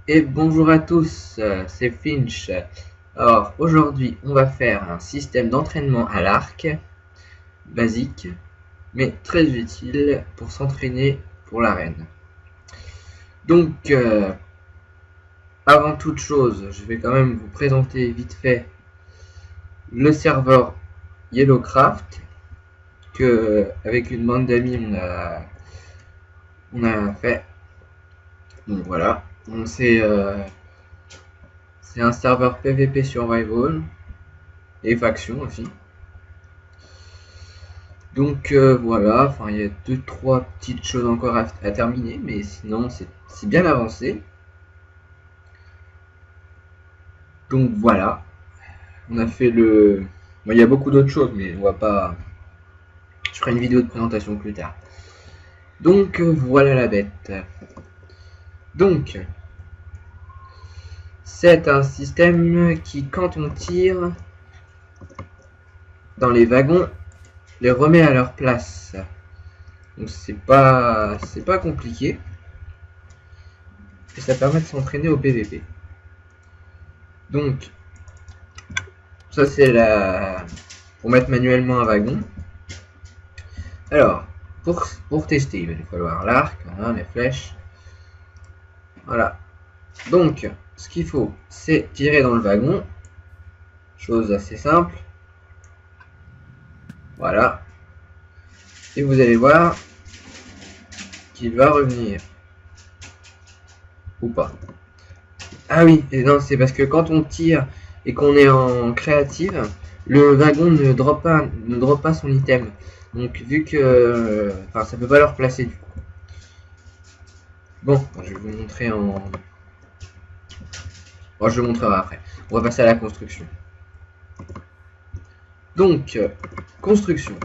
Et bonjour à tous, c'est Finch. Alors aujourd'hui on va faire un système d'entraînement à l'arc, basique, mais très utile pour s'entraîner pour l'arène. Donc avant toute chose, je vais quand même vous présenter vite fait le serveur Yellowcraft, que avec une bande d'amis on a fait. Donc voilà, c'est un serveur PvP Survival et faction aussi. Donc voilà, enfin il y a 2-3 petites choses encore à terminer, mais sinon c'est bien avancé. Donc voilà, on a fait le... Bon, il y a beaucoup d'autres choses, mais on va pas... Je ferai une vidéo de présentation plus tard. Donc voilà la bête. Donc, c'est un système qui, quand on tire dans les wagons, les remet à leur place. Donc c'est pas compliqué. Et ça permet de s'entraîner au PVP. Donc, ça c'est pour mettre manuellement un wagon. Alors, pour tester, il va nous falloir l'arc, voilà, les flèches. Voilà. Donc, ce qu'il faut, c'est tirer dans le wagon. Chose assez simple. Voilà. Et vous allez voir qu'il va revenir. Ou pas. Ah oui, et non, c'est parce que quand on tire et qu'on est en créative, le wagon ne drop pas son item. Donc vu que... Enfin, ça peut pas le replacer du coup. Bon, je vais vous montrer en... Bon, je le montrerai après. On va passer à la construction. Donc, construction.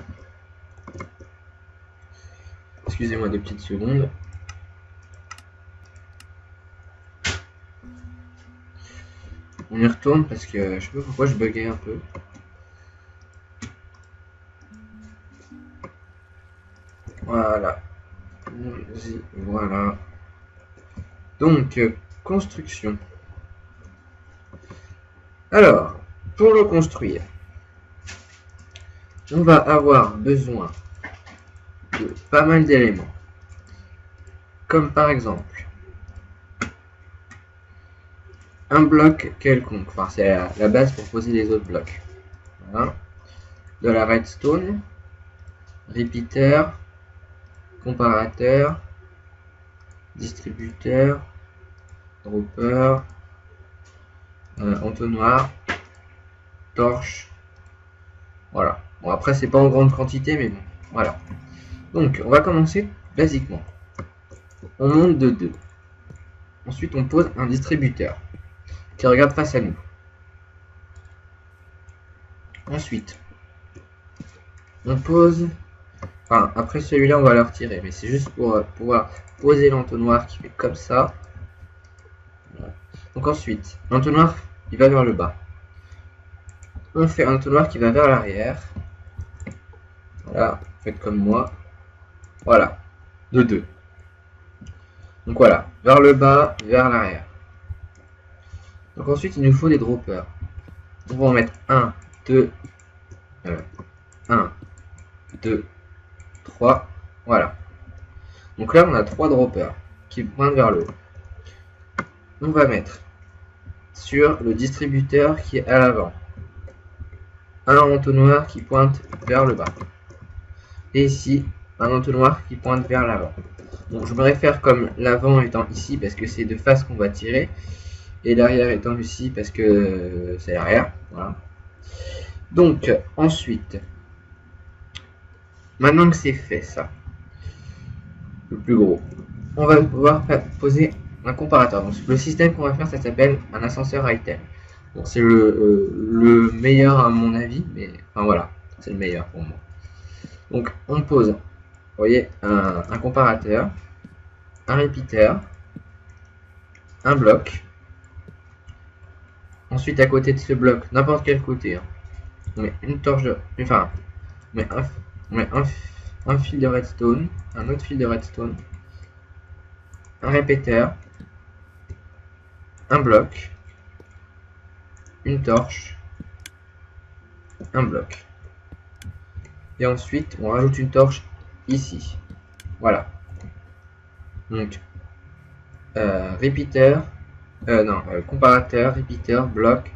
Excusez-moi 2 petites secondes. On y retourne parce que je sais pas pourquoi je buguais un peu. Voilà. Voilà. Donc, construction. Alors, pour le construire, on va avoir besoin de pas mal d'éléments. Comme par exemple, un bloc quelconque. Enfin, c'est la base pour poser les autres blocs. Voilà. De la redstone, repeater, comparateur, distributeur, dropper, entonnoir, torche. Voilà. Bon, après, c'est pas en grande quantité, mais bon. Voilà. Donc, on va commencer basiquement. On monte de 2. Ensuite, on pose un distributeur qui regarde face à nous. Ensuite, on pose... Enfin, après celui-là, on va le retirer, mais c'est juste pour pouvoir poser l'entonnoir qui fait comme ça. Voilà. Donc ensuite, l'entonnoir, il va vers le bas. On fait un entonnoir qui va vers l'arrière. Voilà, faites comme moi. Voilà, de 2. Donc voilà, vers le bas, vers l'arrière. Donc ensuite, il nous faut des droppers. On va en mettre 1, 2, 1, 2, 3. Voilà. Donc là, on a 3 droppers qui pointent vers le haut. On va mettre sur le distributeur qui est à l'avant un entonnoir qui pointe vers le bas. Et ici, un entonnoir qui pointe vers l'avant. Bon, je me réfère comme l'avant étant ici parce que c'est de face qu'on va tirer. Et l'arrière étant ici parce que c'est l'arrière. Voilà. Donc, ensuite, maintenant que c'est fait ça, le plus gros, on va pouvoir poser un comparateur. Donc, le système qu'on va faire, ça s'appelle un ascenseur item. Bon, c'est le meilleur à mon avis, mais enfin voilà, c'est le meilleur pour moi. Donc, on pose, vous voyez, un comparateur, un repeater, un bloc. Ensuite, à côté de ce bloc, n'importe quel côté, hein, on met une torche de... Enfin, on met un fil de redstone, un autre fil de redstone, un répéteur, un bloc, une torche, un bloc. Et ensuite, on rajoute une torche ici. Voilà. Donc, repeater, comparateur, repeater, bloc,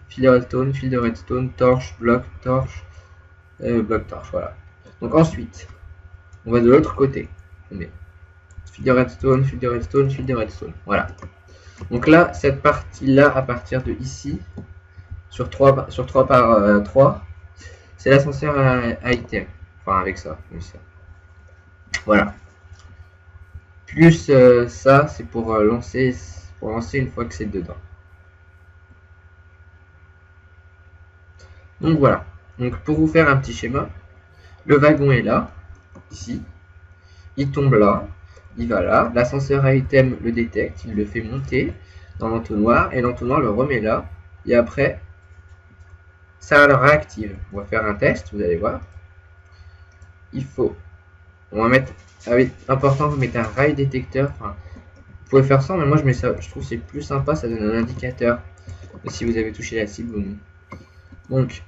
fil de redstone, torche, bloc, torche, bloc, torche, voilà. Donc ensuite, on va de l'autre côté. On met fil de redstone, fil de redstone, fil de redstone. Voilà. Donc là, cette partie-là, à partir de ici, sur 3 par 3, c'est l'ascenseur à item. Enfin, avec ça, comme ça. Voilà. Plus ça, c'est pour lancer une fois que c'est dedans. Donc voilà. Donc pour vous faire un petit schéma, le wagon est là, ici. Il tombe là, il va là. L'ascenseur à item le détecte, il le fait monter dans l'entonnoir et l'entonnoir le remet là. Et après, ça le réactive. On va faire un test, vous allez voir. On va mettre, ah oui, important, vous mettez un rail détecteur. Enfin, vous pouvez faire ça, mais moi je mets ça, je trouve que c'est plus sympa, ça donne un indicateur de si vous avez touché la cible ou non. Donc,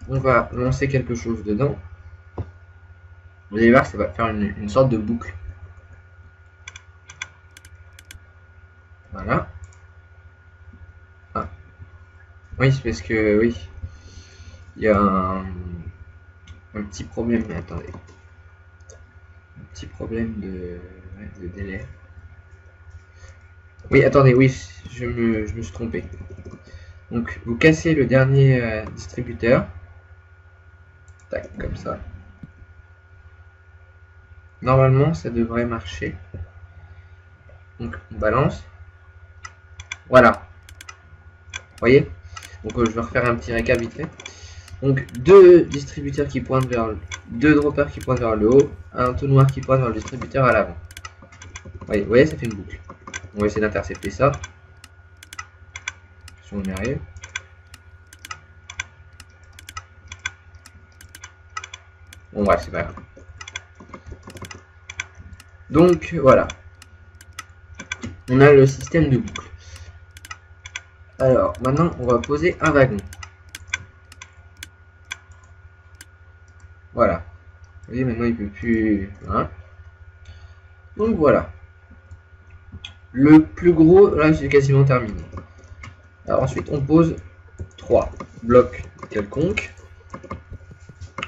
on va lancer quelque chose dedans. Vous allez voir, ça va faire une sorte de boucle. Voilà. Ah. Oui, c'est parce que, oui, il y a un petit problème, mais attendez. Un petit problème de délai. Oui, attendez, oui, je me suis trompé. Donc, vous cassez le dernier distributeur. Tac, comme ça. Normalement, ça devrait marcher. Donc, on balance. Voilà. Vous voyez? Donc, je vais refaire un petit récap vite fait. Donc, deux distributeurs qui pointent vers le... deux droppers qui pointent vers le haut, un entonnoir qui pointe vers le distributeur à l'avant. Vous voyez, ça fait une boucle. On va essayer d'intercepter ça. Si on y arrive. Bon, bref, c'est pas grave. Donc, voilà. On a le système de boucle. Alors, maintenant, on va poser un wagon. Voilà. Vous voyez, maintenant, il ne peut plus... Voilà. Donc, voilà. Le plus gros, là, c'est quasiment terminé. Alors, ensuite, on pose 3 blocs quelconques.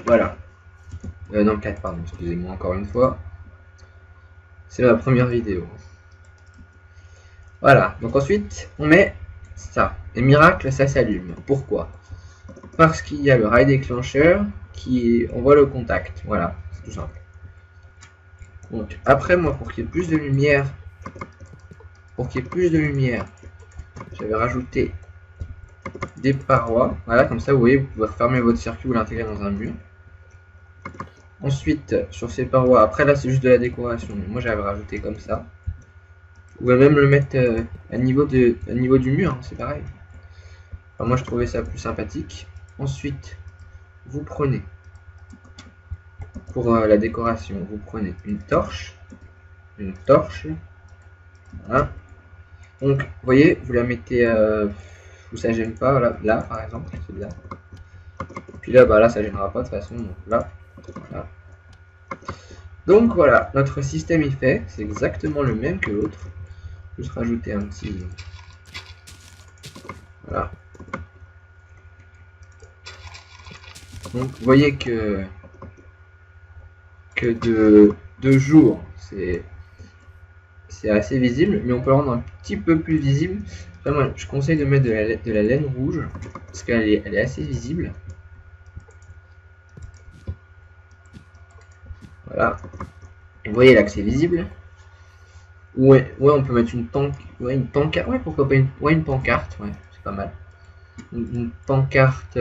Voilà. Non, 4, pardon, excusez-moi encore une fois. C'est ma première vidéo. Voilà, donc ensuite, on met ça. Et miracle, ça s'allume. Pourquoi? Parce qu'il y a le rail déclencheur qui envoie le contact. Voilà, c'est tout simple. Donc, après, moi, pour qu'il y ait plus de lumière, j'avais rajouté des parois. Voilà, comme ça, vous voyez, vous pouvez refermer votre circuit ou l'intégrer dans un mur. Ensuite, sur ces parois, après là, c'est juste de la décoration. Moi, j'avais rajouté comme ça. Vous pouvez même le mettre à niveau du mur, hein, c'est pareil. Enfin, moi, je trouvais ça plus sympathique. Ensuite, vous prenez, pour la décoration, vous prenez une torche. Voilà. Donc, vous voyez, vous la mettez où ça gêne pas, là par exemple, c'est là. Puis là, bah là, ça gênera pas de toute façon, donc là, voilà. Donc voilà, notre système est fait, c'est exactement le même que l'autre. Juste rajouter un petit... Voilà. Donc vous voyez que de jour, c'est assez visible, mais on peut le rendre un petit peu plus visible. Après, moi, je conseille de mettre de la laine rouge, parce qu'elle est assez visible. Voilà. Vous voyez là que c'est visible. Ouais, on peut mettre une pancarte. Ouais, pourquoi pas une pancarte. Ouais, c'est pas mal. Une pancarte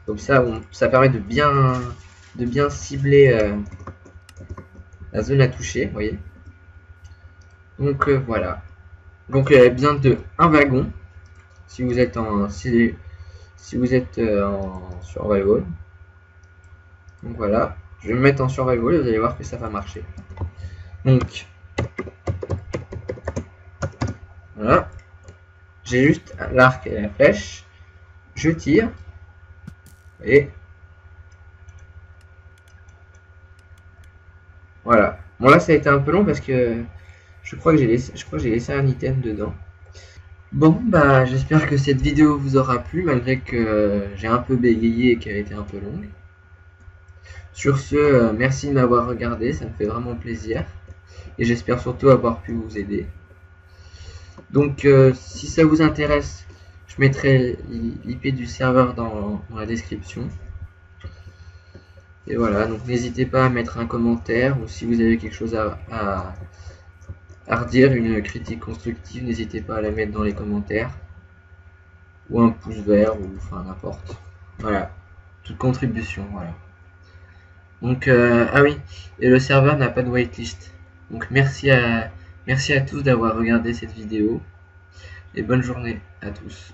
comme ça, ça permet de bien cibler la zone à toucher. Vous voyez. Donc voilà. Donc il y a bien de un wagon si vous êtes en survival. Donc voilà. Je vais me mettre en survival et vous allez voir que ça va marcher. Donc, Voilà. J'ai juste l'arc et la flèche. Je tire. Et voilà. Bon là ça a été un peu long parce que je crois que j'ai laissé un item dedans. Bon bah j'espère que cette vidéo vous aura plu malgré que j'ai un peu bégayé et qu'elle était un peu longue. Sur ce, merci de m'avoir regardé, ça me fait vraiment plaisir. Et j'espère surtout avoir pu vous aider. Donc si ça vous intéresse, je mettrai l'IP du serveur dans la description. Et voilà, donc n'hésitez pas à mettre un commentaire ou si vous avez quelque chose à redire, une critique constructive, n'hésitez pas à la mettre dans les commentaires. Ou un pouce vert, ou enfin n'importe. Voilà, toute contribution, voilà. Donc, ah oui, et le serveur n'a pas de waitlist. Donc merci à tous d'avoir regardé cette vidéo. Et bonne journée à tous.